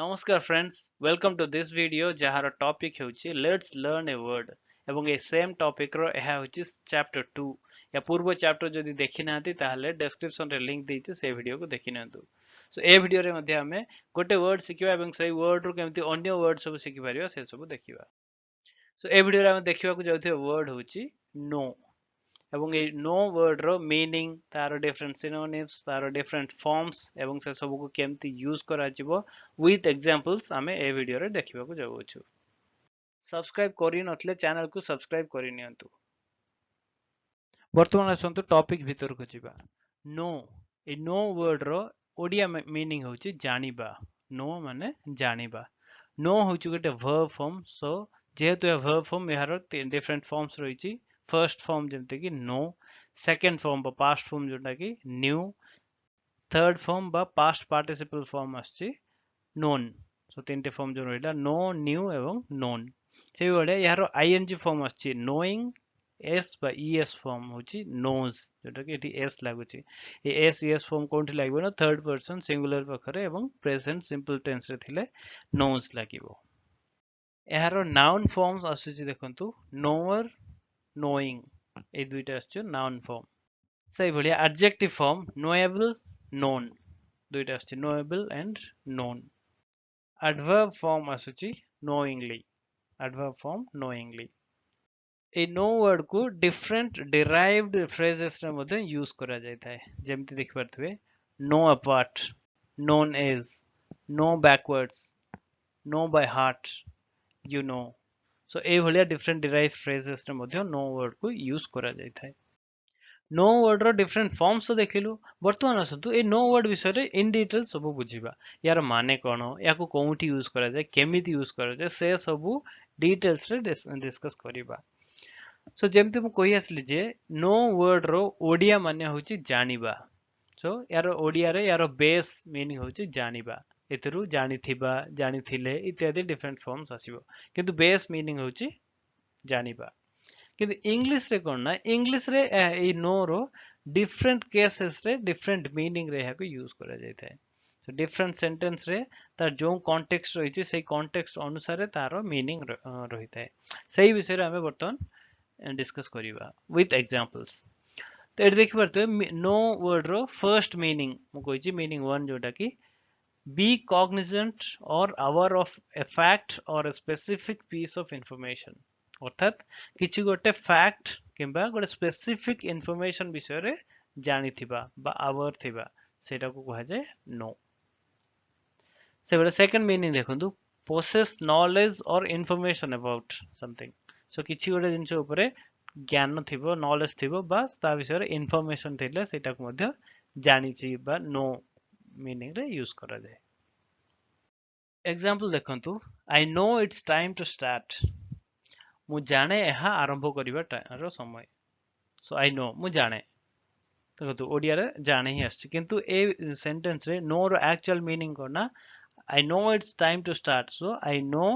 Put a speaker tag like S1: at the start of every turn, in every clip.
S1: नमस्कार friends welcome to this video जहार topic होची लेट्स लर्न ए वर्ड एवं ए सेम टॉपिक रो एहा होची चैप्टर 2 या पूर्व चैप्टर जदी देखि नाती ताहले डिस्क्रिप्शन रे लिंक देइचे से वीडियो को देखि नंतु सो ए वीडियो रे मध्ये हमें गोटे वर्ड सिखिबा एवं सही वर्ड रो केमती अन्य वर्ड सब सिखि परिबा से सब देखिबा सो ए वीडियो रे हम देखिबा को जाउथे वर्ड होची नो एवं ए नो वर्ड रो मीनिंग तार डिफरेंट सिनोनिम्स तार डिफरेंट फॉर्म्स एवं से सब को केमती यूज करा जिवो विथ एग्जांपल्स हमें ए वीडियो रे देखिबा को जाउछु सब्सक्राइब करि नथले चैनल को सब्सक्राइब करि नियंतु वर्तमान आसंतु टॉपिक भीतर को जिबा नो ए नो वर्ड रो ओडिया मीनिंग होची जानिबा नो माने जानिबा नो होची गोटे वर्ब फॉर्म सो जेहेतु ए वर्ब फॉर्म यार डिफरेंट फॉर्म्स रहिची फर्स्ट फॉर्म जेमते कि नो सेकंड फॉर्म बा पास्ट फॉर्म जोटा कि न्यू थर्ड फॉर्म बा पास्ट पार्टिसिपल फॉर्म आछि नोन सो तीनटे फॉर्म जो रहिला नो न्यू एवं नोन से बडे यार आईएनजी फॉर्म आछि नोइंग एस बा ईएस फॉर्म होछि नोज जोटा कि एटी एस लागुछि ए एस ईएस फॉर्म कोनठी लागबो ना थर्ड पर्सन सिंगुलर पखरे एवं प्रेजेंट सिंपल टेंस रे थिले नोज लागिबो यार नाउन फॉर्म्स आछुछि देखंतु नोअर नोइंग ए दुइटा आछुछि नाउन फॉर्म सही भलिया एडजेक्टिव फॉर्म नोएबल नोन दुइटा आछुछि knowable and known adverb form आछुछि नोइंगली एडवर्ब फॉर्म नोइंगली ए नो वर्ड को डिफरेंट डिराइव्ड फ्रेजेस रे मध्ये यूज करा जाय थाए जेमति देखि परथबे know apart known as know backwards know by heart you know so ए भलिया डिफरेंट डिराइव्ड फ्रेजेस रे मध्ये नो वर्ड को यूज करा जाय थाए नो वर्ड रो डिफरेंट फॉर्म्स तो देखिलु वर्तमान आसतु ए नो वर्ड विषय रे इन डिटेल सब बुझिबा यार माने कोन याको कोउठी यूज करा जाय केमिति यूज करा जाय से सब डिटेल्स रे डिस्कस करिबा सो जेमती मु कहि आसली जे नो वर्ड रो ओडिया माने होची जानिबा सो यार ओडिया रे यार बेस मीनिंग होची जानिबा एतरु जानिथिबा जानिथिले इत्यादि डिफरेंट फॉर्म्स आसीबो किंतु बेस मीनिंग होची जानिबा किंतु इंग्लिश रे कोन ना इंग्लिश रे ए नो रो डिफरेंट केसेस रे डिफरेंट मीनिंग रे हाको यूज करा जाय थाए सो डिफरेंट सेंटेंस रे तार जो कॉन्टेक्स्ट रहिछि सेही कॉन्टेक्स्ट अनुसार तारो मीनिंग रहि थाए सेही विषय रे हमें बर्तन डिस्कस करिबा विथ एग्जांपल्स तो एट देखि परते no word row first meaning मु कहिछि मीनिंग 1 जोटा कि बी कॉग्निजेंट और अवर of a fact or a specific piece of information अर्थात किछि गोटे फैक्ट किंबा गोटे स्पेसिफिक इंफॉर्मेशन विषय रे जानिथिबा बा अवर थिबा सेटा को कहा जाय नो से बेले सेकंड मीनिंग देखंतु पोसेस नॉलेज और इंफॉर्मेशन अबाउट समथिंग सो किछि गोटे जिंस ऊपर ज्ञान थिबो नॉलेज थिबो बा ता विषय रे इंफॉर्मेशन थिले सेटा को मध्य जानिछि बा नो मीनिंग रे यूज करा जाय एग्जांपल देखंतु I know it's time to start मु जाने एहा आरंभ करिबा रो समय सो आई नो मु जाने देखंतु ओडिया रे जाने ही आछि किंतु ए सेंटेंस रे नो रो एक्चुअल मीनिंग कोना I know it's time to start. So I know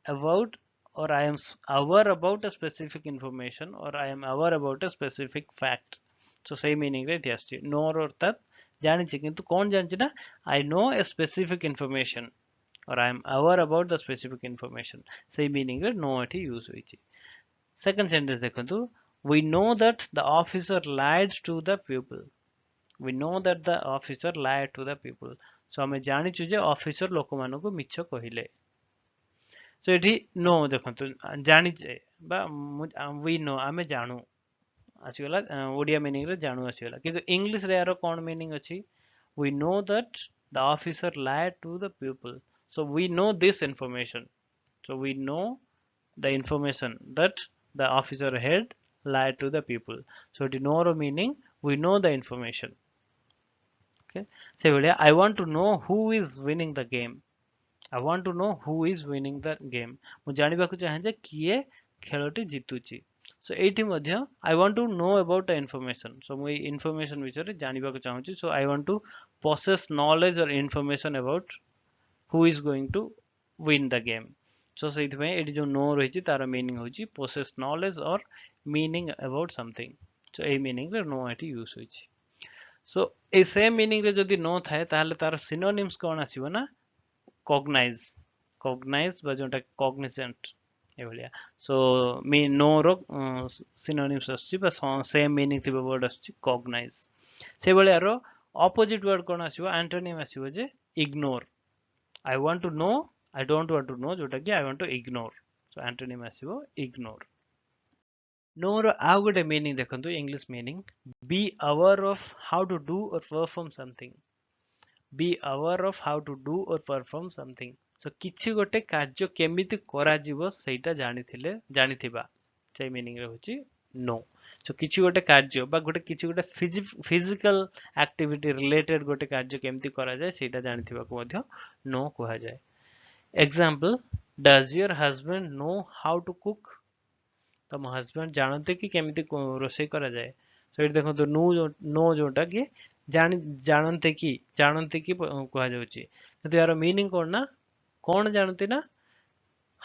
S1: about or I am aware about a specific information or I am aware about a specific fact. So same meaning right yes know अर्थात जानिछि किंतु कोन जानिछि ना I know a specific information or I am aware about the specific information. Same meaning रे know एठी use होइछि second sentence देखंतु we know that the officer lied to the pupil. We know that the officer lied to the people. So हमें जानिछु जे officer लोक मानको मिछ कहिले सो एठी no देखंतु जानि बा वी नो आमे जानु आसीगला ओडिया मीनिंग रे जानु आसीगला किंतु इंग्लिश रे यारो कोन मीनिंग अछि we know that the officer lied to the people so we know this information so we know the information that the officer had lied to the people so it no meaning we know the information okay say I want to know who is winning the game I want to know who is winning the game मु जानिबा को चाहे जे किए खेलटी जितुची सो एठी मध्ये I want to know about the information so मु information विषय रे जानिबा को चाहूची so I want to possess knowledge or information about who is going to win the game so सेठी में एठी जो नो रहिची तार मीनिंग होची possess knowledge or meaning about something so a meaning रे नो एठी यूज होची सो ए सेम मीनिंग रे जदी नो थाए ताहले तार सिनोनिम्स कोन आसीबो ना କଗ୍ନାଇଜ ବା ଯୋଉଟା କଗ୍ନିସେଣ୍ଟ ଏଭଳିଆ। ସୋ नो ର ସିନୋନିମ୍ସ ଆସୁଛି ବା ସେମ୍ ମିନିଂ ଥିବା ୱାର୍ଡ ଆସୁଛି କଗ୍ନାଇଜ। ସେଇଭଳିଆ ର ଅପୋଜିଟ ୱାର୍ଡ କଣ ଆସିବ? ଆଣ୍ଟୋନିମ୍ ଆସିବ ଯେ ignore. I want to know, I don't want to know, ଯୋଉଟା କି I want to ignore. So antonym ଆସିବ ignore. No ର ଆଉ ଗୋଟେ meaning ଦେଖନ୍ତୁ, English meaning, be aware of how to do or perform something. Be aware of how to do or perform something. So କିଛି ଗୋଟେ କାର୍ଯ୍ୟ କେମିତି କରାଯିବ ସେଇଟା ଜାଣିଥିବା, ସେଇ meaning ରେ ହଉଛି no. So କିଛି ଗୋଟେ କାର୍ଯ୍ୟ ବା କିଛି ଗୋଟେ physical activity related ଗୋଟେ କାର୍ଯ୍ୟ କେମିତି କରାଯାଏ ସେଇଟା ଜାଣିଥିବାକୁ ମଧ୍ୟ no କୁହାଯାଏ। Example, does your husband know how to cook? ତମ ହଜବେଣ୍ଡ ଜାଣନ୍ତି କି କେମିତି ରୋଷେଇ କରାଯାଏ? So ଏଠି ଦେଖନ୍ତୁ no ଯୋଉଟା କି ଜାଣନ୍ତି କି କୁହାଯାଉଛି, କିନ୍ତୁ ୟାର ମିନିଂ କଣ ନା, କଣ ଜାଣନ୍ତି ନା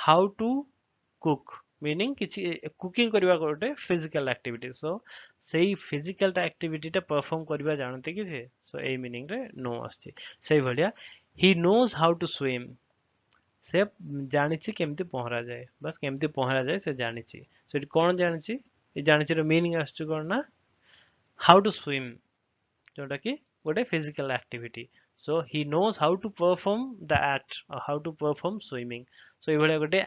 S1: how to cook meaning କିଛି କୁକିଂ କରିବା ଗୋଟେ physical activity। so ସେଇ physical activity ଟା perform କରିବା ଜାଣନ୍ତି କି ସେ? so ଏଇ meaning ରେ no ଆସିଛି। ସେଇଭଳିଆ he knows how to swim, ସେ ଜାଣିଛି କେମିତି ପହଁରା ଯାଏ, ବାସ୍ କେମିତି ପହଁରା ଯାଏ ସେ ଜାଣିଛି। ସେଠି କଣ ଜାଣିଛି? ଏ ଜାଣିଛିର ମିନିଂ ଆସୁଛି କଣ ନା how to swim, ଯୋଉଟା କି ଗୋଟେ physical activity। so he knows how to perform the act or how to perform swimming। so ଏଇଭଳିଆ ଗୋଟେ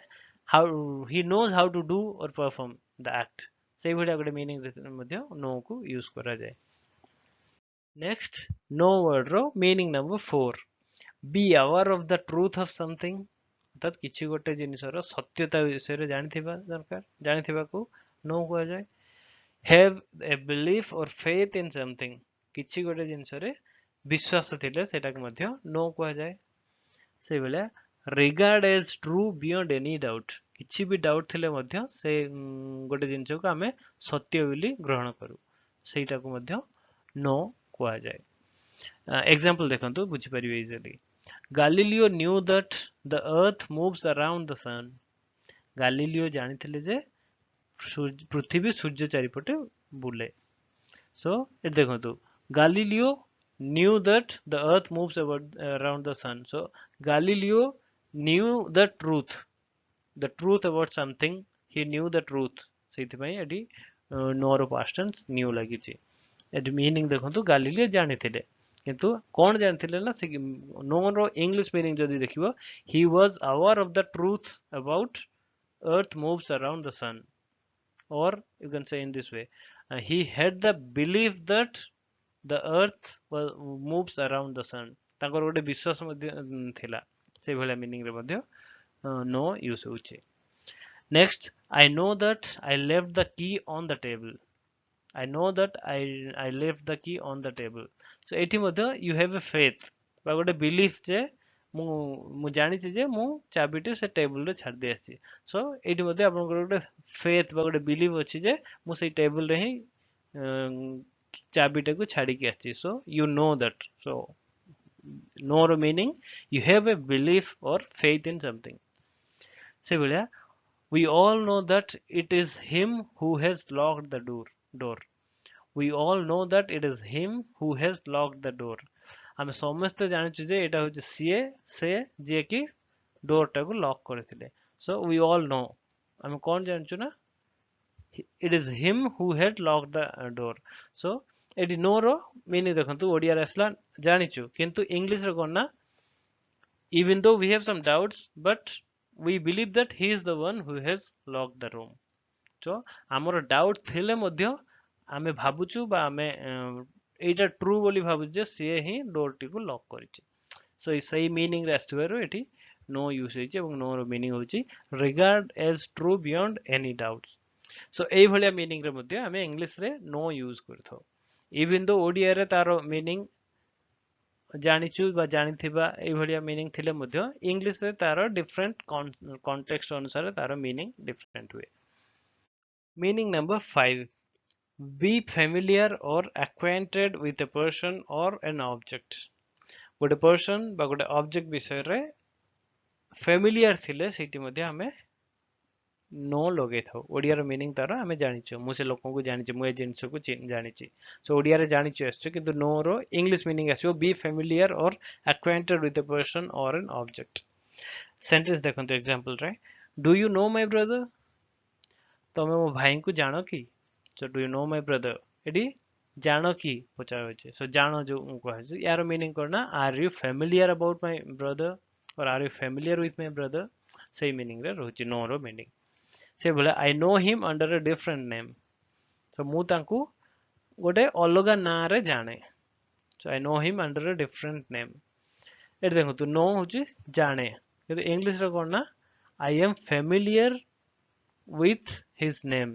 S1: how he knows how to do or perform the act, ସେଇଭଳିଆ ଗୋଟେ ମିନିଂ ମଧ୍ୟ no କୁ use କରାଯାଏ। ନେକ୍ସଟ no word ର meaning number 4, be aware of the truth of something। ଅର୍ଥାତ୍ କିଛି ଗୋଟେ ଜିନିଷର ସତ୍ୟତା ବିଷୟରେ ଜାଣିଥିବାକୁ no କୁହାଯାଏ। have a belief or faith in something, କିଛି ଗୋଟେ ଜିନିଷରେ ବିଶ୍ୱାସ ଥିଲେ ସେଟାକୁ ମଧ୍ୟ no କୁହାଯାଏ। ସେଇଭଳିଆ regard as true beyond any doubt, କିଛି ବି ଡାଉଟ୍ ଥିଲେ ମଧ୍ୟ ସେ ଗୋଟେ ଜିନିଷକୁ ଆମେ ସତ୍ୟ ବୋଲି ଗ୍ରହଣ କରୁ, ସେଇଟାକୁ ମଧ୍ୟ no କୁହାଯାଏ। ଏକ୍ସାମ୍ପଲ ଦେଖନ୍ତୁ, ବୁଝିପାରିବେ easily. Galileo knew that the earth moves around the sun। Galileo ଜାଣିଥିଲେ ଯେ ପୃଥିବୀ ସୂର୍ଯ୍ୟ ଚାରିପଟେ ବୁଲେ। so ଏଠି ଦେଖନ୍ତୁ, Galileo knew that the earth moves around the sun। so Galileo knew the truth about something, he knew the truth, ସେଇଥିପାଇଁ ଏଠି no ର past tense knew ଲାଗିଛି। ଏଠି ମିନିଂ ଦେଖନ୍ତୁ, ଗାଲିଲିଓ ଜାଣିଥିଲେ, କିନ୍ତୁ କଣ ଜାଣିଥିଲେ ନା ସେ no ର ଇଂଲିଶ ମିନିଂ ଯଦି ଦେଖିବ, he was aware of the truth about earth moves around the sun, or you can say in this way, he had the belief that the earth moves around the sun। ତାଙ୍କର ଗୋଟେ ବିଶ୍ୱାସ ମଧ୍ୟ ଥିଲା, ସେଇଭଳିଆ meaning ରେ ମଧ୍ୟ no use ହେଉଛି। Next, I know that I left the key on the table। I know that I left the key on the table। so ଏଠି ମଧ୍ୟ you have a faith ବା ଗୋଟେ belief ଯେ ମୁଁ ଜାଣିଛି ଯେ ମୁଁ ଚାବିଟି ସେ ଟେବୁଲରେ ଛାଡ଼ି ଦେଇ ଆସିଛି। so ଏଇଠି ମଧ୍ୟ ଆପଣଙ୍କର ଗୋଟେ faith ବା ଗୋଟେ belief ଅଛି ଯେ ମୁଁ ସେଇ ଟେବୁଲରେ ହିଁ ଚାବିଟାକୁ ଛାଡ଼ିକି ଆସିଛି। so you know that। so no ର meaning, you have a belief or faith in something। ସେଇଭଳିଆ we all know that it is him who has locked the door। we all know that it is him who has locked the door। ଆମେ ସମସ୍ତେ ଜାଣିଛୁ ଯେ ଏଇଟା ହଉଛି ସେ ଯିଏ କି ଡୋର ଟାକୁ ଲକ୍ କରିଥିଲେ। so we all know, ଆମେ କଣ ଜାଣିଛୁ ନା it is him who had locked the door। so ଏଠି no ର ମିନିଂ ଦେଖନ୍ତୁ, ଓଡିଆରେ ଆସିଲା ଜାଣିଛୁ, କିନ୍ତୁ ଇଂଲିଶ ରେ କଣ ନା even though we have some doubts but we believe that he is the one who has locked the room। so ଆମର ଡାଉଟ୍ ଥିଲେ ମଧ୍ୟ ଆମେ ଭାବୁଛୁ ବା ଆମେ ଏଇଟା ଟ୍ରୁ ବୋଲି ଭାବୁଛୁ ଯେ ସିଏ ହିଁ ଡୋରଟିକୁ ଲକ୍ କରିଛି। so ସେଇ ମିନିଂ ରେ ଆସିଥିବାରୁ ଏଠି no ୟୁଜ ହେଇଛି, ଏବଂ no ର ମିନିଂ ହେଉଛି regard as true beyond any doubts। so ଏଇଭଳିଆ ମିନିଂ ରେ ମଧ୍ୟ ଆମେ ଇଂଲିଶ ରେ no ୟୁଜ କରିଥାଉ। even though ଓଡିଆରେ ତାର ମିନିଂ ଜାଣିଛୁ ବା ଜାଣିଥିବା ଏଇଭଳିଆ ମିନିଂ ଥିଲେ ମଧ୍ୟ ଇଂଲିଶ ରେ ତାର ଡିଫରେଣ୍ଟ କଣ୍ଟେକ୍ସଟ ଅନୁସାରେ ତାର ମିନିଂ ଡିଫରେଣ୍ଟ ହୁଏ। Meaning number 5, be familiar or acquainted with a person or an object। ଗୋଟେ person ବା ଗୋଟେ object ବିଷୟରେ familiar ଥିଲେ ସେଇଠି ମଧ୍ୟ ଆମେ नो लगे था ओडिया रो मीनिंग तार आमे जानिचो मु से लोकन को जानिचे मु ए जिंस को जानिची सो ओडिया रे जानिचो आछो किंतु नो रो इंग्लिश मीनिंग आछो be familiar or acquainted with a person or an object sentence देखंतु एग्जांपल रे do you know my brother तमे मो भाई को जानो कि सो do you know my brother एडी जानो कि पचार होचे सो जानो जो कहै यार मीनिंग करना are you familiar about my brother or are you familiar with my brother सेही मीनिंग रे रहउची नो रो मीनिंग से बोले I know him under a different name so मु तांकू गोटे अलगा ना रे जाने so I know him under a different name एट देखो तो नो होची जाने किंतु इंग्लिश रे कोन ना I am familiar with his name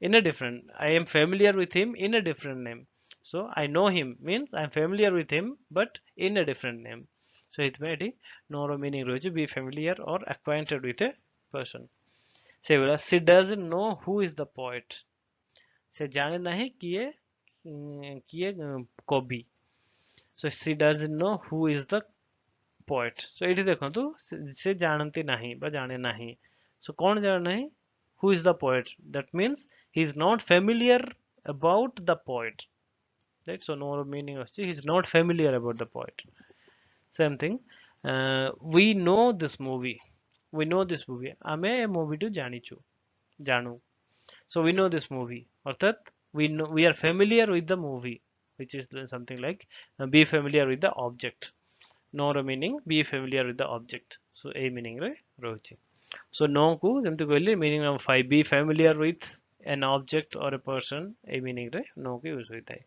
S1: in a different I am familiar with him in a different name so I know him means I am familiar with him but in a different name so it may be no meaning rohe be familiar or acquainted with a person say bola she doesn't know who is the poet se jane nahi kiye कवि so she doesn't know who is the poet so एठी देखंतु से जानती नाही बा जाने नाही so कौन जाने नाही who is the poet that means he is not familiar about the poet right so no meaning of he is not familiar about the poet same thing we know this movie we know this movie ame A movie to जानिछु जानू so we know this movie अर्थात we are familiar with the movie which is something like be familiar with the object no meaning be familiar with the object so a meaning रे रहुछि so no को जेमति कहली meaning of 5 be familiar with an object or a person a meaning रे no के use होता है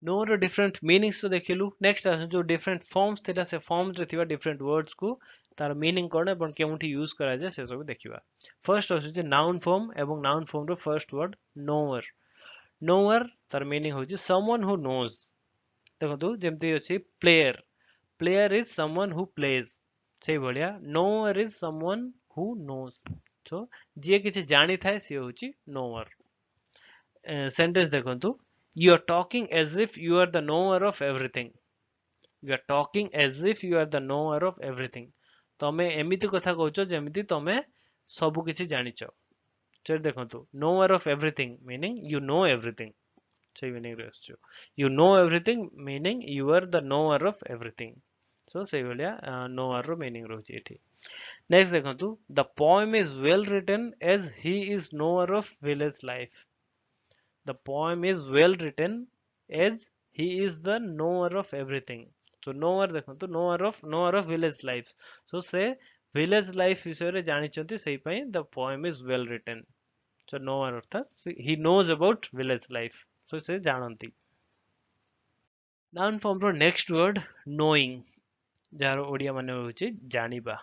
S1: no रो different meanings तो देखिलु next आसे जो different forms थिला से forms रे थिबा different words को तार meaning कोन एवं केउठी यूज करा जाय से सब देखिबा first आसे जे noun form एवं noun form रो first word knower knower तार meaning होची someone who knows देखंतु जेमति अछि player player is someone who plays से भलिया knower is someone who knows so जे किछि जानि थाए से होची knower सेंटेंस देखंतु you are talking as if you are the knower of everything you are talking as if you are the knower of everything तमे एमिति कथा कहउछो जेमिति तमे सब किछि जानिछो चल देखंतु knower of everything meaning you know everything से meaning रहछो you know everything meaning you are the knower of everything so से भलिया knower रो मीनिंग रहउछि एठी next देखंतु the poem is well written as he is knower of village life the poem is well written as he is the knower of everything so knower देखंतु knower of village life so से village life विषय रे जानिचंती सेही पई the poem is well written so knower अर्थात he knows about village life so से जानंती noun form रो next word knowing jar Odia माने होची जानिबा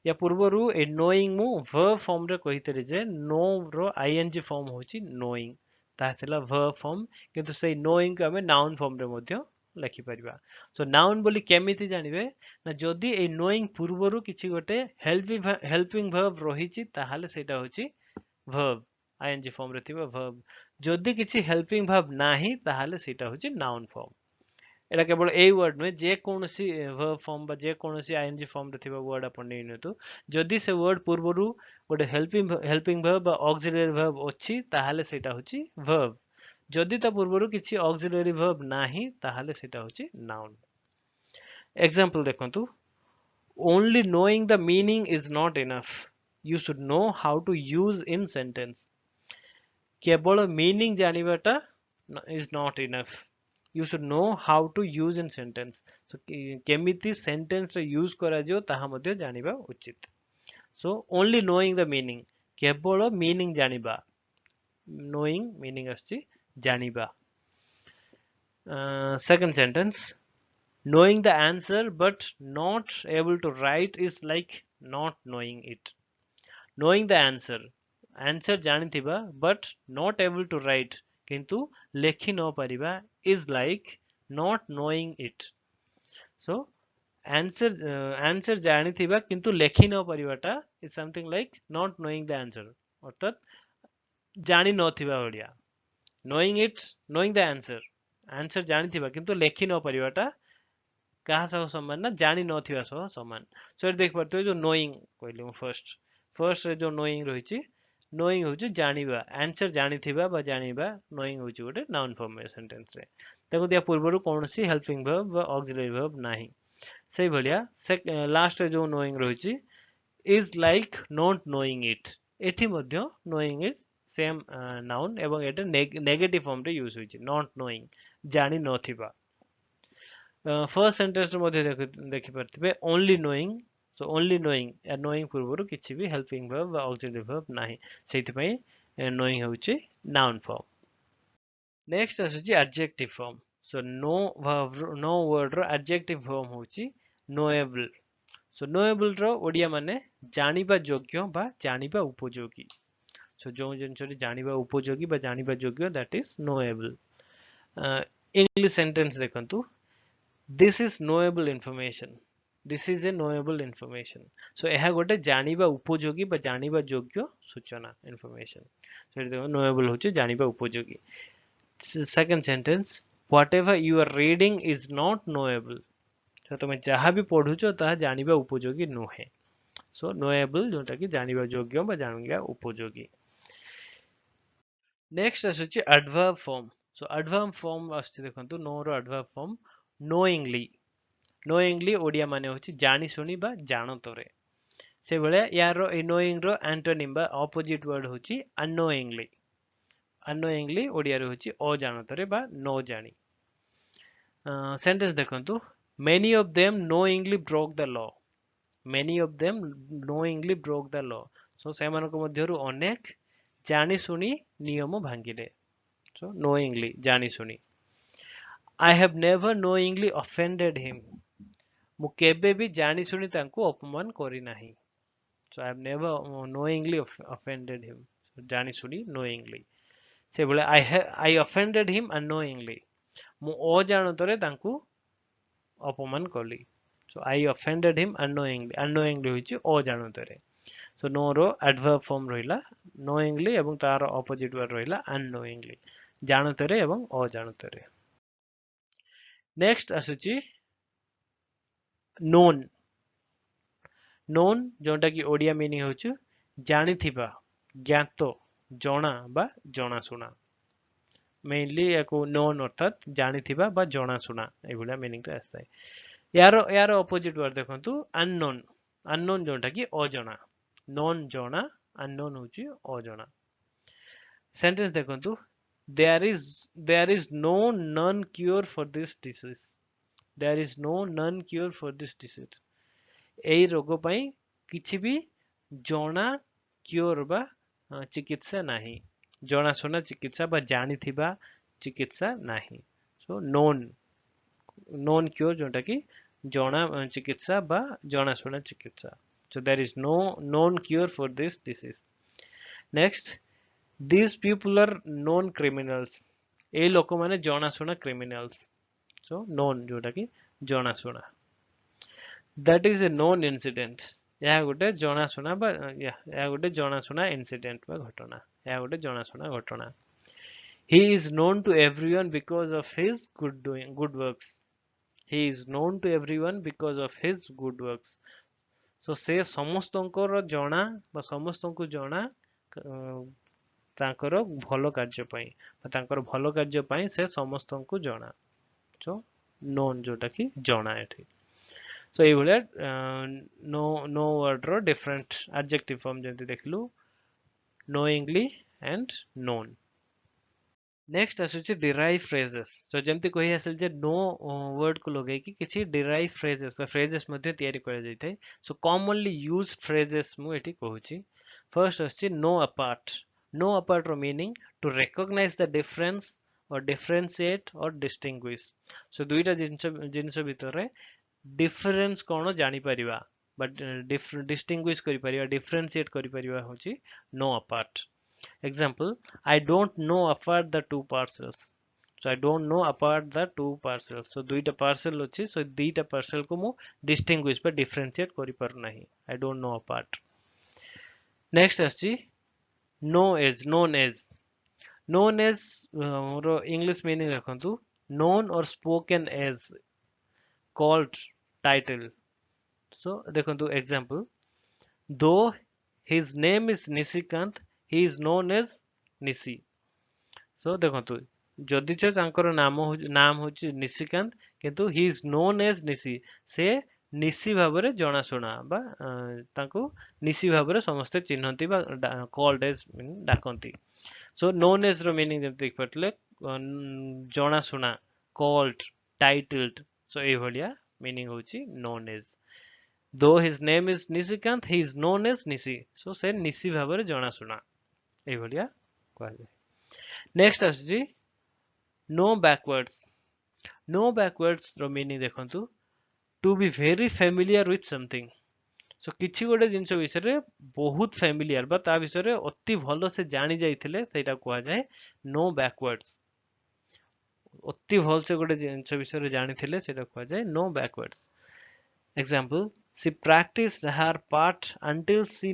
S1: या पूर्वरु ए knowing मु verb form रे कहितले जे know रो ing form होची knowing ताथिला verb form किंतु सेही knowing को हमें noun form रे मध्य लिखि परिबा सो noun बोली केमिति जानिबे ना जदी ए knowing पूर्वरु किछि गोटे helping verb रहिछि ताहाले सेटा होची verb ing form रे थिबा verb जदी किछि helping verb नाही ताहाले सेटा होची noun form एटा केवल ए वर्ड में जे कोनसी वर्ब फॉर्म बा जे कोनसी आईएनजी फॉर्म रे थिबा वर्ड अपन नै नतु जदी से वर्ड पूर्वरु गोटे हेल्पिंग वर्ब बा ऑक्सिलरी वर्ब अछि ताहाले सेटा होची वर्ब जदी ता पूर्वरु किछि ऑक्सिलरी वर्ब नाही ताहाले सेटा होची नाउन एग्जांपल देखंतु only knowing the meaning is not enough you should know how to use in sentence केवल मीनिंग जानिबाटा is not enough you should know how to use in sentence so केमिति sentence रे use करा जो ताहा मध्ये जानिबा उचित so only knowing the meaning केवल meaning जानिबा knowing meaning असछि जानिबा second sentence knowing the answer but not able to write is like not knowing it knowing the answer जानिथिबा but not able to write किंतु लेखि न परिबा is like not knowing it so answer जानिथिबा किंतु लेखि न परिबाटा is something like not knowing the answer अर्थात जानि नथिबा Odia knowing it knowing the answer जानिथिबा किंतु लेखि न परिबाटा कहा सह समान ना जानि नथिबा सह समान सो देख पारतो जो knowing कहले फर्स्ट रे जो knowing रहिछि knowing होउची जानिबा आंसर जानिथिबा बा जानिबा knowing होउची गोटे नाउन फॉर्म ए सेंटेंस रे ताको दिया पूर्वरु कोनोसी हेल्पिंग वर्ब बा ऑक्सिलरी वर्ब नाही सेही भलिया लास्ट रे जो knowing रहुची is like not knowing it एठी मध्य knowing is सेम नाउन एवं एटा नेगेटिव फॉर्म रे यूज होइची not knowing जानि नथिबा फर्स्ट सेंटेंस रे मध्य देखि परथिबे only knowing so only knowing या knowing पूर्वरु किछि भी हेल्पिंग वर्ब बा ऑक्सिलरी वर्ब नाही सेति पई knowing होउची नाउन फॉर्म नेक्स्ट आसुची adjective form so know word रो एडजेक्टिव फॉर्म होउची knowable सो knowable रो ओडिया माने जानिबा योग्य बा जानिबा उपयोगी सो जो जिनसरी जानिबा उपयोगी बा जानिबा योग्य that is knowable English sentence देखंतु this is knowable information this is a knowable information so एहा गोटे जानिबा उपयोगी बा जानिबा योग्य सूचना इंफॉर्मेशन सो एटा देखो knowable होचे जानिबा उपयोगी second sentence whatever you are reading is not knowable तो तुम जहाँ भी पढ़ुचो ताहा जानिबा उपयोगी नुहे सो knowable जोटा कि जानिबा योग्य बा जानिबा उपयोगी नेक्स्ट आसुची adverb form so adverb form आसुची देखंतु नो रो एडवर्ब फॉर्म knowingly ओडिया माने होची जानि सुनी बा जानतरे से भले यार रो knowing रो एंटोनिम बा ऑपोजिट वर्ड होची unknowingly ओडिया रो होची अजानतरे बा नो जानि सेंटेंस देखंतु many of them knowingly broke the law many of them knowingly broke the law so सेमानको मध्यरु अनेक जानि सुनी नियम भांगिले so knowingly जानि सुनी I have never knowingly offended him मु केबे भी जानि सुनी तांको अपमान करि नाही so I have never knowingly offended him so जानि सुनी knowingly से बोले I offended him unknowingly मु अजानतरे तांको अपमान कली so I offended him unknowingly होइची अजानतरे so no row adverb form रहिला knowingly एवं तार opposite word रहिला unknowingly जानतरे एवं अजानतरे नेक्स्ट आसुची known जोंटा कि ओडिया मीनिंग होछु जानिथिबा ज्ञात जणा बा जणासुना मेनली याको known अर्थात जानिथिबा बा जणासुना एभुला मीनिंग रे आस्ताय यार ऑपोजिट वर्ड देखंतु अननोन जोंटा कि अजणा नॉन जणा अननोन होची अजणा सेंटेंस देखंतु there is no none cure for this disease there is no none cure for this disease एई रोग पई किछि भी जणा क्योर बा चिकित्सा नाही जणासुना चिकित्सा बा जानिथिबा चिकित्सा नाही सो नोन क्योर जोंटा कि जणा चिकित्सा बा जणासुना चिकित्सा so there is no known cure for this disease next these people are known criminals ए लोक माने जणासुना criminals so known जोटा कि जणासुना that is a known incident या गोटे जणासुना बा या गोटे जणासुना incident बा घटना या गोटे जणासुना घटना he is known to everyone because of his good works he is known to everyone because of his good works so से समस्तंकर जणा बा समस्तंकु जणा तांकर भलो कार्य पई तांकर भलो कार्य पई से समस्तंकु जणा सो नोन जोटा कि जणा एठी सो ए भले नो वर्ड रो डिफरेंट एडजेक्टिव फॉर्म जेंति देखलु knowingly and known नेक्स्ट आसुची डिराइव फ्रेजेस सो जेमति कहि आसल जे नो वर्ड को लगे कि किछि डिराइव फ्रेजेस बा फ्रेजेस मध्ये तयारी करा जायथाय सो कॉमनली यूज्ड फ्रेजेस मु एठी कहूची फर्स्ट आसुची नो अपार्ट रो meaning to recognize the difference or differentiate or distinguish so दुईटा जिंस भितरे डिफरेंस कोन जानि परिबा बट डिस्टिंग्विश करि परिबा डिफरेंशिएट करि परिबा होची know apart example I don't know apart the two parcels so I don't know apart the two parcels so दुईटा parcel अछि so दुईटा parcel को मु distinguish बा differentiate करि पार नाही I don't know apart next अछि known as row english meaning रखंतु known or spoken as called title so देखंतु example though his name is Nishikant he is known as Nisi. So ଦେଖନ୍ତୁ ଯଦିଚ ତାଙ୍କର ନାମ ହଉଛି ନିଶିକାନ୍ତ କିନ୍ତୁ he is known as Nisi, ସେ ନିଶି ଭାବରେ ଜଣାଶୁଣା ବା ତାଙ୍କୁ ନିଶି ଭାବରେ ସମସ୍ତେ ଚିହ୍ନନ୍ତି ବା called as ଡାକନ୍ତି। So known as ର meaning ଯେମିତି ଦେଖିପାରୁଥିଲେ ଜଣାଶୁଣା, called, titled, so ଏଇଭଳିଆ meaning ହଉଛି known as। though his name is Nisikant, he is known as Nisi, so ସେ ନିଶି ଭାବରେ ଜଣାଶୁଣା ଏଇଭଳିଆ କୁହାଯାଏ। ନେକ୍ସଟ ଆସୁଛି no backwards। no backwards ର meaning ଦେଖନ୍ତୁ to be very familiar with something। so କିଛି ଗୋଟେ ଜିନିଷ ବିଷୟରେ ବହୁତ ଫ୍ୟାମିଲିଆର ବା ତା ବିଷୟରେ ଅତି ଭଲ ସେ ଜାଣି ଯାଇଥିଲେ ସେଇଟା କୁହାଯାଏ no backwards। ଅତି ଭଲ ସେ ଗୋଟେ ଜିନିଷ ବିଷୟରେ ଜାଣିଥିଲେ ସେଇଟା କୁହାଯାଏ no backwards। example, she practiced her part until she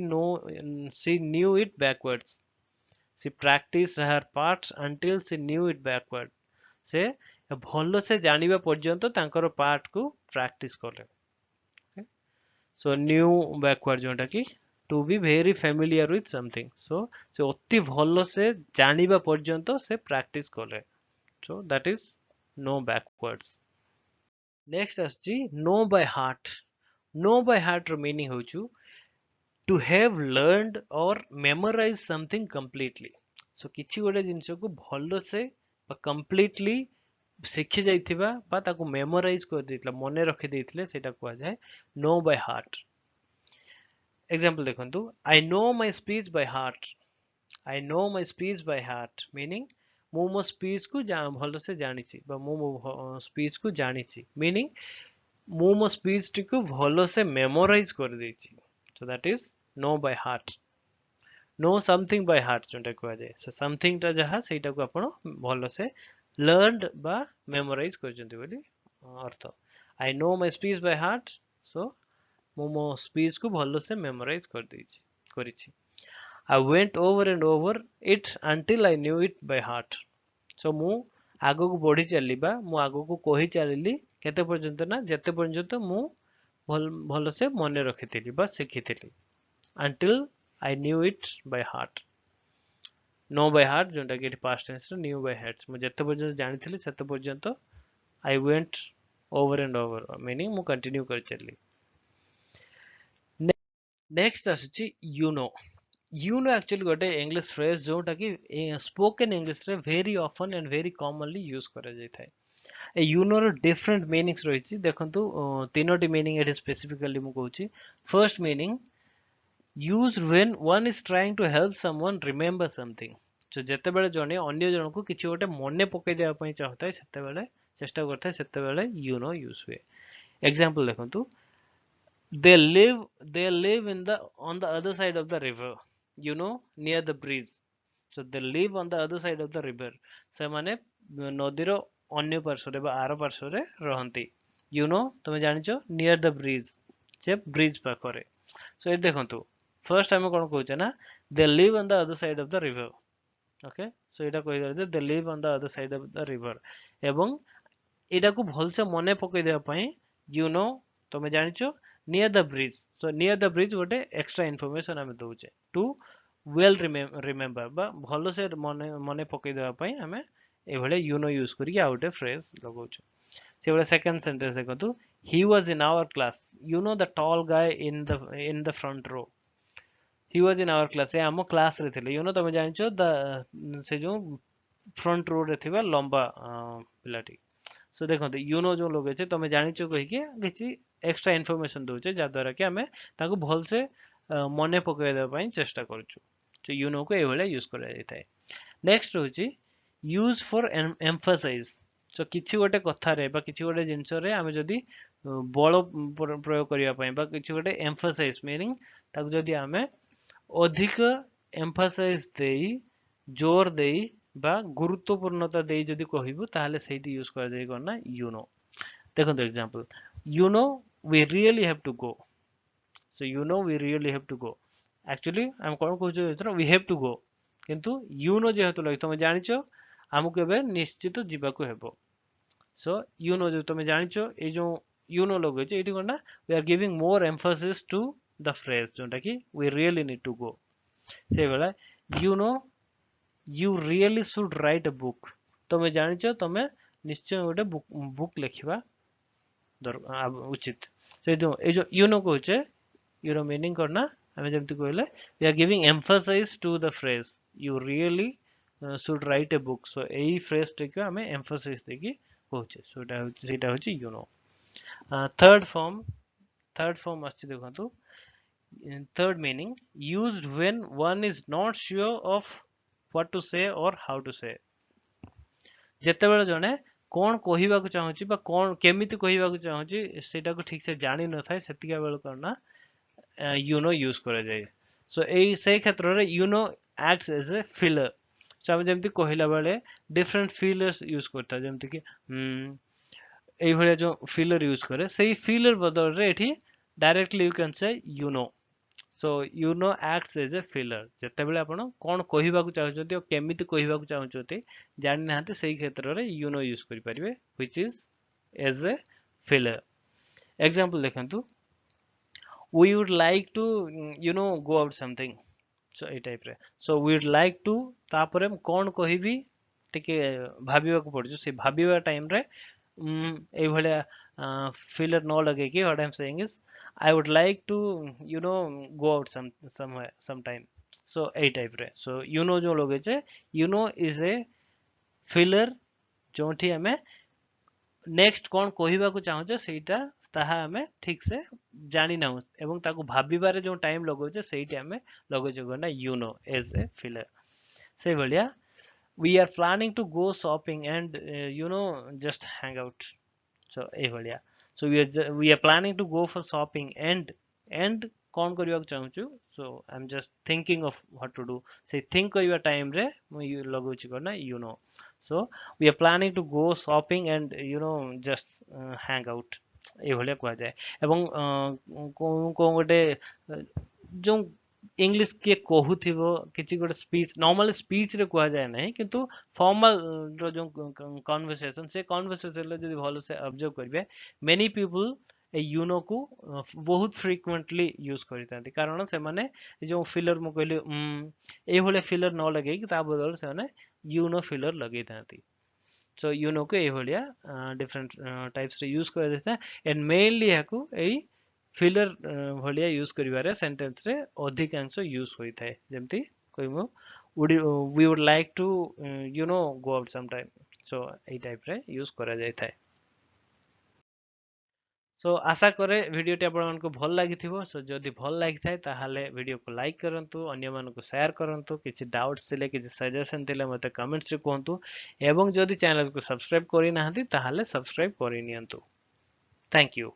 S1: knew it backwards। she practiced her part until she knew it backward। ସେ ଭଲ ସେ ଜାଣିବା ପର୍ଯ୍ୟନ୍ତ ତାଙ୍କର ପାର୍ଟ କୁ ପ୍ରାକ୍ଟିସ କଲେ। so knew backward ଯୋଉଟା କି to be very familiar with something। so ସେ ଅତି ଭଲ ସେ ଜାଣିବା ପର୍ଯ୍ୟନ୍ତ ସେ ପ୍ରାକ୍ଟିସ କଲେ। so that is know backwards। next ଆସୁଛି know by heart। know by heart ର meaning ହଉଛି to have learned or memorize something completely। so କିଛି ଗୋଟେ ଜିନିଷକୁ ଭଲ ସେ ବା completely ଶିଖି ଯାଇଥିବା ବା ତାକୁ memorize କରିଦେଇଥିଲା ମନେ ରଖି ଦେଇଥିଲେ ସେଇଟା କୁହାଯାଏ know by heart। example ଦେଖନ୍ତୁ I know my speech by heart। I know my speech by heart meaning ମୁଁ ମୋ ସ୍ପିଚ୍ କୁ ଭଲ ସେ ଜାଣିଛି ବା ମୁଁ ମୋ ସ୍ପିଚ୍ କୁ ଜାଣିଛି meaning ମୁଁ ମୋ ସ୍ପିଚ୍ ଟିକୁ ଭଲ ସେ memorize କରିଦେଇଛି। so that is know by heart। know something by heart जोंटा कुहाଯାଏ। so something ଟା ଯାହା ସେଇଟାକୁ ଆପଣ ଭଲସେ learned ବା memorize କରିଛନ୍ତି ବୋଲି ଅର୍ଥ। I know my speech by heart। so ମୁଁ ମୋ ସ୍ପିଚ୍ କୁ ଭଲସେ memorize କରିଛି। I went over and over it until I knew it by heart। so ମୁଁ ଆଗକୁ ବଢି ଚାଲିଲି ବା ମୁଁ ଆଗକୁ କହି ଚାଲିଲି କେତେ ପର୍ଯ୍ୟନ୍ତ ନା ଯେତେ ପର୍ଯ୍ୟନ୍ତ ମୁଁ ଭଲସେ ମନେ ରଖିଥିଲି ବା ଶିଖିଥିଲି। until I knew it by heart। know by heart जोंटा कि past tense ରେ knew by heart ମୁଁ ଯେତେ ପର୍ଯ୍ୟନ୍ତ ଜାଣିଥିଲି ସେତେ ପର୍ଯ୍ୟନ୍ତ I went over and over meaning ମୁଁ continue କରି ଚାଲିଲି। next ଆସୁଛି you know। you know actually ଗୋଟେ English phrase जोंटा कि spoken English ରେ very often and very commonly use କରାଯାଇଥାଏ। ए you know ର different meanings ରହିଛି ଦେଖନ୍ତୁ ତିନୋଟି meaning ଏଠି specifically ମୁଁ କହୁଛି। first meaning used when one is trying to help someone remember something। so ଯେତେବେଳେ ଜଣେ ଅନ୍ୟ ଜଣକୁ କିଛି ଗୋଟେ ମନେ ପକେଇ ଦେବା ପାଇଁ ଚାହୁଁଥାଏ ସେତେବେଳେ ଚେଷ୍ଟା କରିଥାଏ ସେତେବେଳେ you know use ହୁଏ। example ଦେଖନ୍ତୁ they live in the on the other side of the river you know near the bridge। so they live on the other side of the river ସେମାନେ ନଦୀର ଅନ୍ୟ ପାର୍ଶ୍ୱରେ ବା ଆର ପାର୍ଶ୍ୱରେ ରହନ୍ତି। you know ତମେ ଜାଣିଛ near the bridge ସେ ବ୍ରିଜ ପାଖରେ। so ଏଠି ଦେଖନ୍ତୁ first ଆମେ କଣ କହୁଛେ ନା they live on the other side of the river। okay so ଏଇଟା କହିବା ଯେ they live on the other side of the river ଏବଂ ଏଇଟାକୁ ଭଲସେ ମନେ ପକେଇ ଦେବା ପାଇଁ you know ତମେ ଜାଣିଛ near the bridge। so near the bridge ଗୋଟେ extra information ଆମେ ଦଉଛେ to well remember ବା ଭଲସେ ମନେ ପକେଇ ଦେବା ପାଇଁ ଆମେ ଏଇଭଳିଆ you know use କରିକି ଆଉ ଗୋଟେ phrase ଲଗାଉଛୁ। ସେଇଭଳିଆ second sentence ଦେଖନ୍ତୁ he was in our class you know the tall guy in the front row। he was in our class ସେ ଆମ କ୍ଲାସ ରେ ଥିଲେ you know ତମେ ଜାଣିଛ ସେ ଯୋଉ front row ରେ ଥିବା ଲମ୍ବା ପିଲାଟି। so ଦେଖନ୍ତୁ you know ଯୋଉ ଲଗେଇଛେ ତମେ ଜାଣିଛ କହିକି କିଛି ଏକ୍ସଟ୍ରା ଇନଫର୍ମେସନ ଦଉଛେ ଯାଦ୍ୱାରା କି ଆମେ ତାକୁ ଭଲସେ ମନେ ପକେଇ ଦେବା ପାଇଁ ଚେଷ୍ଟା କରୁଛୁ। so you know କୁ ଏଇଭଳିଆ ୟୁଜ କରାଯାଇଥାଏ। ନେକ୍ସଟ ହଉଛି use for emphasize। so କିଛି ଗୋଟେ କଥାରେ ବା କିଛି ଗୋଟେ ଜିନିଷରେ ଆମେ ଯଦି ବଳ ପ୍ରୟୋଗ କରିବା ପାଇଁ ବା କିଛି ଗୋଟେ emphasize meaning ତାକୁ ଯଦି ଆମେ ଅଧିକ emphasize ଦେଇ ଜୋର ଦେଇ ବା ଗୁରୁତ୍ୱପୂର୍ଣ୍ଣତା ଦେଇ ଯଦି କହିବୁ ତାହେଲେ ସେଇଠି ୟୁଜ କରାଯାଏ କଣ ନା you know। ଦେଖନ୍ତୁ example you know we really have to go। so you know we really have to go actually ଆମେ କଣ କହୁଛୁ ଏଥର we have to go କିନ୍ତୁ you know ଯେହେତୁ ଲାଗି ତମେ ଜାଣିଛ ଆମକୁ ଏବେ ନିଶ୍ଚିତ ଯିବାକୁ ହେବ। so you know ଯୋଉ ତମେ ଜାଣିଛ ଏଇ ଯୋଉ you know ଲଗେଇଛ ଏଇଠି କଣ ନା we are giving more emphasis to the phrase ଯୋଉଟା କି we really need to go। ସେଇଭଳିଆ you know you really should write a book ତମେ ଜାଣିଛ ତମେ ନିଶ୍ଚୟ ଗୋଟେ ବୁକ୍ ଲେଖିବା ଉଚିତ ଏଇ ଯୋଉ you know କହୁଛେ you know meaning କରନା ଆମେ ଯେମିତି କହିଲେ we are giving emphasis to the phrase you really should write a book so ଏଇ phrase ଟିକୁ ଆମେ emphasis ଦେଇକି କହୁଛେ so ସେଇଟା ହଉଛି you know third form ଆସିଛି ଦେଖନ୍ତୁ third meaning used when one is not sure of what to say or how to say ଯେତେବେଳେ ଜଣେ କଣ କହିବାକୁ ଚାହୁଁଛି ବା କଣ କେମିତି କହିବାକୁ ଚାହୁଁଛି ସେଇଟାକୁ ଠିକ ସେ ଜାଣି ନଥାଏ ସେତିକା ବେଳେ କଣ ନା you know ୟୁଜ କରାଯାଏ so ଏଇ ସେଇ କ୍ଷେତ୍ରରେ you know acts as a filler so ଆମେ ଯେମିତି କହିଲା ବେଳେ different fillers ୟୁଜ କରିଥାଉ ଯେମିତି କି এইଭଳିଆ ଯୋଉ filler ୟୁଜ କରେ ସେଇ filler ବଦଳରେ ଏଠି directly you can say you know so you know acts as a filler ଯେତେବେଳେ ଆପଣ କଣ କହିବାକୁ ଚାହୁଁଛନ୍ତି ଆଉ କେମିତି କହିବାକୁ ଚାହୁଁଛନ୍ତି ଜାଣି ନାହାନ୍ତି ସେଇ କ୍ଷେତ୍ରରେ you know ୟୁଜ କରିପାରିବେ which is as a filler example ଦେଖନ୍ତୁ we would like to you know go out something so ଏଇ type ରେ so we would like to ତାପରେ ମୁଁ କଣ କହିବି ଟିକେ ଭାବିବାକୁ ପଡୁଛି ସେ ଭାବିବା ଟାଇମ ରେ ଏଇଭଳିଆ filler ନ ଲଗେଇକି what I'm saying is I would like to you know go out somewhere sometime so ଏଇ type ରେ so you know ଯୋଉ ଲଗେଇଛେ you know is a filler ଯୋଉଠି ଆମେ ନେକ୍ସଟ କଣ କହିବାକୁ ଚାହୁଁଛେ ସେଇଟା ତାହା ଆମେ ଠିକ ସେ ଜାଣି ନାହୁଁ ଏବଂ ତାକୁ ଭାବିବାରେ ଯୋଉ ଟାଇମ ଲଗାଉଛେ ସେଇଠି ଆମେ ଲଗେଇଛୁ କଣ ନା you know as a filler ସେଇଭଳିଆ we are planning to go shopping and you know just hang out so ଏଇଭଳିଆ so we are planning to go for shopping and କଣ କରିବାକୁ ଚାହୁଁଛୁ so I'm just thinking of what to do ସେଇ think କରିବା time ରେ ମୁଁ ଲଗାଉଛି କଣ ନା you know so we are planning to go shopping and you know just hang out ଏଇଭଳିଆ କୁହାଯାଏ ଏବଂ କୋଉ ଗୋଟେ ଯୋଉ ଇଂଲିଶ କିଏ କହୁଥିବ କିଛି ଗୋଟେ ସ୍ପିଚ ନର୍ମାଲି ସ୍ପିଚ ରେ କୁହାଯାଏ ନାହିଁ କିନ୍ତୁ ଫର୍ମାଲ ର ଯୋଉ କନଭରସେସନ ସେ କନଭରସେସନ ରେ ଯଦି ଭଲସେ ଅବଜର୍ଭ କରିବେ many people ଏ ୟୁନୋ କୁ ବହୁତ frequently ୟୁଜ କରିଥାନ୍ତି କାରଣ ସେମାନେ ଯୋଉ ଫିଲର ମୁଁ କହିଲି ଏଇଭଳିଆ ଫିଲର ନ ଲଗେଇକି ତା ବଦଳରେ ସେମାନେ ୟୁନୋ ଫିଲର ଲଗେଇଥାନ୍ତି so ୟୁନୋ କୁ ଏଇଭଳିଆ different types ରେ ୟୁଜ କରାଯାଇଥାଏ and mainly ଏହାକୁ ଏଇ ଫିଲର ଭଳିଆ ୟୁଜ କରିବାରେ ସେଣ୍ଟେନ୍ସ ରେ ଅଧିକାଂଶ ୟୁଜ ହୋଇଥାଏ ଯେମିତି କହିବୁ we would like to you know go out sometime so ଏଇ ଟାଇପ ରେ ୟୁଜ କରାଯାଇଥାଏ so ଆଶା କରେ ଭିଡିଓଟି ଆପଣମାନଙ୍କୁ ଭଲ ଲାଗିଥିବ so ଯଦି ଭଲ ଲାଗିଥାଏ ତାହେଲେ ଭିଡିଓକୁ ଲାଇକ୍ କରନ୍ତୁ ଅନ୍ୟମାନଙ୍କୁ ସେୟାର କରନ୍ତୁ କିଛି ଡାଉଟ୍ସ ଥିଲେ କିଛି ସଜେସନ ଥିଲେ ମୋତେ କମେଣ୍ଟସ ରେ କୁହନ୍ତୁ ଏବଂ ଯଦି ଚ୍ୟାନେଲକୁ ସବସ୍କ୍ରାଇବ କରିନାହାନ୍ତି ତାହେଲେ ସବସ୍କ୍ରାଇବ କରିନିଅନ୍ତୁ ଥ୍ୟାଙ୍କ ୟୁ